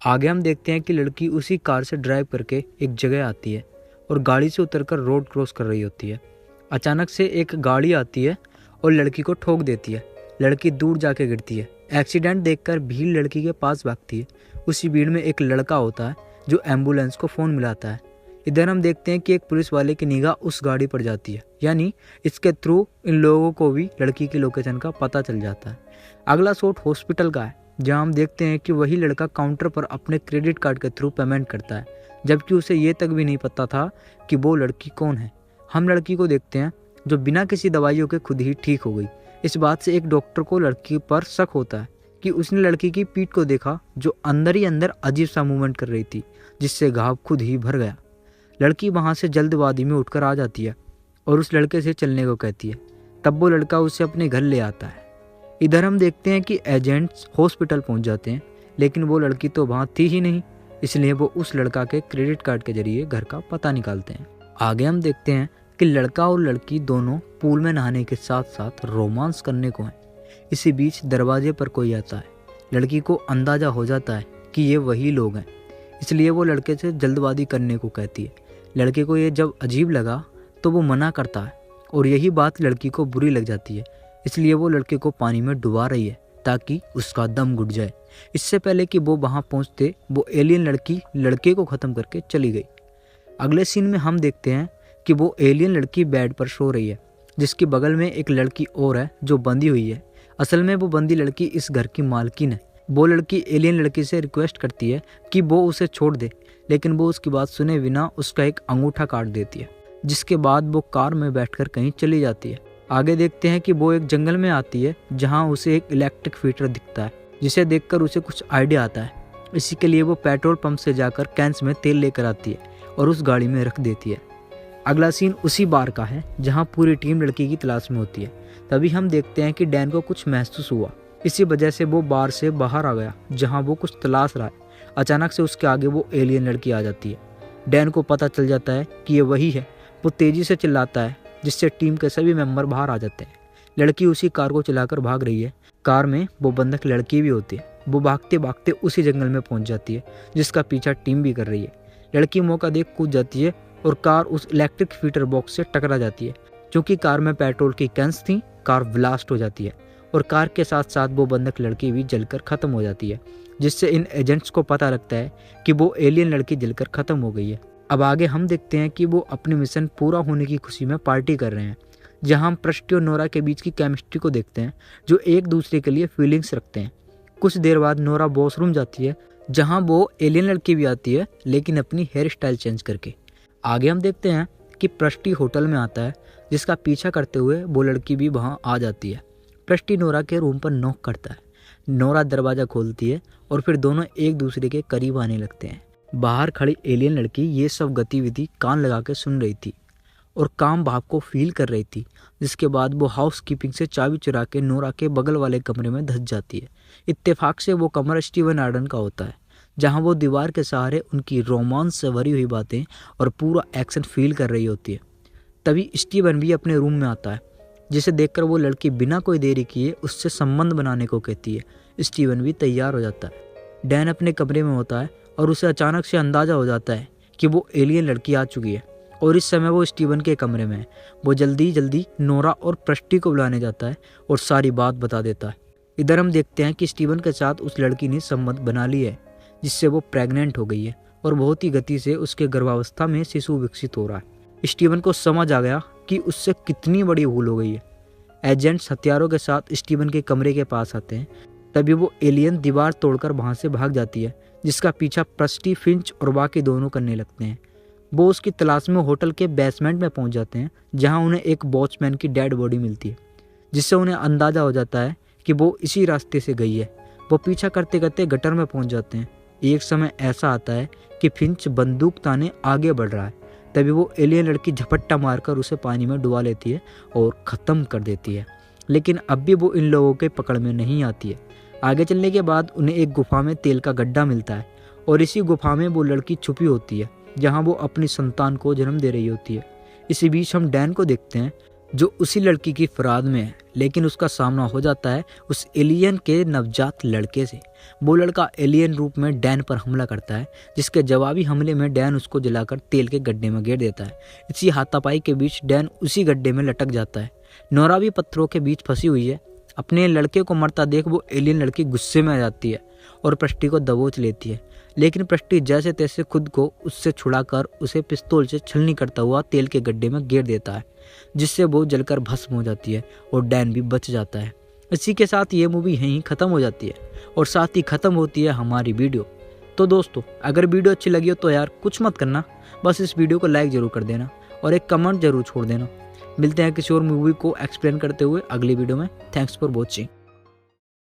आगे हम देखते हैं कि लड़की उसी कार से ड्राइव करके एक जगह आती है और गाड़ी से उतरकर रोड क्रॉस कर रही होती है। अचानक से एक गाड़ी आती है और लड़की को ठोक देती है। लड़की दूर जाके गिरती है। एक्सीडेंट देखकर भीड़ लड़की के पास भागती है। उसी भीड़ में एक लड़का होता है जो एम्बुलेंस को फ़ोन मिलाता है। इधर हम देखते हैं कि एक पुलिस वाले की निगाह उस गाड़ी पर जाती है, यानी इसके थ्रू इन लोगों को भी लड़की की लोकेशन का पता चल जाता है। अगला शॉट हॉस्पिटल का है, जहां हम देखते हैं कि वही लड़का काउंटर पर अपने क्रेडिट कार्ड के थ्रू पेमेंट करता है, जबकि उसे ये तक भी नहीं पता था कि वो लड़की कौन है। हम लड़की को देखते हैं जो बिना किसी दवाइयों के खुद ही ठीक हो गई। इस बात से एक डॉक्टर को लड़की पर शक होता है कि उसने लड़की की पीठ को देखा जो अंदर ही अंदर अजीब सा मूवमेंट कर रही थी, जिससे घाव खुद ही भर गया। लड़की वहाँ से जल्दबाजी में उठकर आ जाती है और उस लड़के से चलने को कहती है। तब वो लड़का उसे अपने घर ले आता है। इधर हम देखते हैं कि एजेंट्स हॉस्पिटल पहुंच जाते हैं, लेकिन वो लड़की तो वहाँ थी ही नहीं, इसलिए वो उस लड़का के क्रेडिट कार्ड के जरिए घर का पता निकालते हैं। आगे हम देखते हैं कि लड़का और लड़की दोनों पूल में नहाने के साथ साथ रोमांस करने को हैं। इसी बीच दरवाजे पर कोई आता है। लड़की को अंदाजा हो जाता है कि ये वही लोग हैं, इसलिए वो लड़के से जल्दबाजी करने को कहती है। लड़के को ये जब अजीब लगा तो वो मना करता है और यही बात लड़की को बुरी लग जाती है, इसलिए वो लड़के को पानी में डुबा रही है ताकि उसका दम घुट जाए। इससे पहले कि वो वहाँ पहुँचते वो एलियन लड़की लड़के को ख़त्म करके चली गई। अगले सीन में हम देखते हैं कि वो एलियन लड़की बेड पर सो रही है, जिसके बगल में एक लड़की और है जो बंधी हुई है। असल में वो बंदी लड़की इस घर की मालकिन है। वो लड़की एलियन लड़की से रिक्वेस्ट करती है कि वो उसे छोड़ दे, लेकिन वो उसकी बात सुने बिना उसका एक अंगूठा काट देती है, जिसके बाद वो कार में बैठकर कहीं चली जाती है। आगे देखते हैं कि वो एक जंगल में आती है जहां उसे एक इलेक्ट्रिक फीटर दिखता है, जिसे देखकर उसे कुछ आइडिया आता है। इसी के लिए वो पेट्रोल पंप से जाकर कैंस में तेल लेकर आती है और उस गाड़ी में रख देती है। अगला सीन उसी बार का है जहां पूरी टीम लड़की की तलाश में होती है। तभी हम देखते हैं कि डैन को कुछ महसूस हुआ। इसी वजह से वो बार से बाहर आ गया जहां वो कुछ तलाश रहा है। अचानक से उसके आगे वो एलियन लड़की आ जाती है। डैन को पता चल जाता है कि ये वही है। वो तेजी से चिल्लाता है, जिससे टीम के सभी मेंबर बाहर आ जाते हैं। लड़की उसी कार को चलाकर भाग रही है। कार में वो बंधक लड़की भी होती है। वो भागते भागते उसी जंगल में पहुंच जाती है जिसका पीछा टीम भी कर रही है। लड़की मौका देख कूद जाती है और कार उस इलेक्ट्रिक फीटर बॉक्स से टकरा जाती है। क्योंकि कार में पेट्रोल की कैंस थी, कार ब्लास्ट हो जाती है और कार के साथ साथ वो बंधक लड़की भी जलकर ख़त्म हो जाती है, जिससे इन एजेंट्स को पता लगता है कि वो एलियन लड़की जलकर ख़त्म हो गई है। अब आगे हम देखते हैं कि वो अपने मिशन पूरा होने की खुशी में पार्टी कर रहे हैं, जहां हम प्रष्टि और नोरा के बीच की केमिस्ट्री को देखते हैं, जो एक दूसरे के लिए फीलिंग्स रखते हैं। कुछ देर बाद नोरा वॉशरूम जाती है, जहां वो एलियन लड़की भी आती है, लेकिन अपनी हेयर स्टाइल चेंज करके। आगे हम देखते हैं कि प्रष्टि होटल में आता है, जिसका पीछा करते हुए वो लड़की भी वहाँ आ जाती है। प्रष्टि नोरा के रूम पर नॉक करता है। नोरा दरवाज़ा खोलती है और फिर दोनों एक दूसरे के करीब आने लगते हैं। बाहर खड़ी एलियन लड़की ये सब गतिविधि कान लगा के सुन रही थी और काम भाव को फील कर रही थी, जिसके बाद वो हाउस कीपिंग से चाबी चुरा के नोरा के बगल वाले कमरे में धंस जाती है। इत्तेफाक से वो कमरा स्टीवन आर्डन का होता है, जहां वो दीवार के सहारे उनकी रोमांस से भरी हुई बातें और पूरा एक्शन फील कर रही होती है। तभी स्टीवन भी अपने रूम में आता है, जिसे देखकर वो लड़की बिना कोई देरी किए उससे संबंध बनाने को कहती है। स्टीवन भी तैयार हो जाता है। डैन अपने कमरे में होता है और उसे अचानक से अंदाज़ा हो जाता है कि वो एलियन लड़की आ चुकी है और इस समय वो स्टीवन के कमरे में है। वो जल्दी जल्दी नोरा और प्रष्टि को बुलाने जाता है और सारी बात बता देता है। इधर हम देखते हैं कि स्टीवन के साथ उस लड़की ने संबंध बना लिया है, जिससे वो प्रेग्नेंट हो गई है और बहुत ही गति से उसके गर्भावस्था में शिशु विकसित हो रहा है। स्टीवन को समझ आ गया कि उससे कितनी बड़ी भूल हो गई है। एजेंट्स हथियारों के साथ स्टीवन के कमरे के पास आते हैं। तभी वो एलियन दीवार तोड़कर वहाँ से भाग जाती है, जिसका पीछा प्रस्टी, फिंच और बाकी दोनों करने लगते हैं। वो उसकी तलाश में होटल के बेसमेंट में पहुँच जाते हैं, जहाँ उन्हें एक वॉचमैन की डेड बॉडी मिलती है, जिससे उन्हें अंदाज़ा हो जाता है कि वो इसी रास्ते से गई है। वो पीछा करते करते गटर में पहुँच जाते हैं। एक समय ऐसा आता है कि फिंच बंदूक ताने आगे बढ़ रहा है। तभी वो एलियन लड़की झपट्टा मारकर उसे पानी में डुबा लेती है और ख़त्म कर देती है। लेकिन अब भी वो इन लोगों के पकड़ में नहीं आती है। आगे चलने के बाद उन्हें एक गुफा में तेल का गड्ढा मिलता है और इसी गुफा में वो लड़की छुपी होती है, जहाँ वो अपनी संतान को जन्म दे रही होती है। इसी बीच हम डैन को देखते हैं जो उसी लड़की की फिराद में है, लेकिन उसका सामना हो जाता है उस एलियन के नवजात लड़के से। वो लड़का एलियन रूप में डैन पर हमला करता है, जिसके जवाबी हमले में डैन उसको जलाकर तेल के गड्ढे में गिर देता है। इसी हाथापाई के बीच डैन उसी गड्ढे में लटक जाता है। नोरा भी पत्थरों के बीच फंसी हुई है। अपने लड़के को मरता देख वो एलियन लड़की गुस्से में आ जाती है और पृष्टि को दबोच लेती है, लेकिन पृष्टि जैसे तैसे खुद को उससे छुड़ाकर उसे पिस्तौल से छलनी करता हुआ तेल के गड्ढे में गिर देता है, जिससे वो जलकर भस्म हो जाती है और डैन भी बच जाता है। इसी के साथ ये मूवी यहीं ख़त्म हो जाती है और साथ ही ख़त्म होती है हमारी वीडियो। तो दोस्तों, अगर वीडियो अच्छी लगी हो तो यार कुछ मत करना, बस इस वीडियो को लाइक ज़रूर कर देना और एक कमेंट ज़रूर छोड़ देना। मिलते हैं किसी और मूवी को एक्सप्लेन करते हुए अगली वीडियो में। Thanks for watching.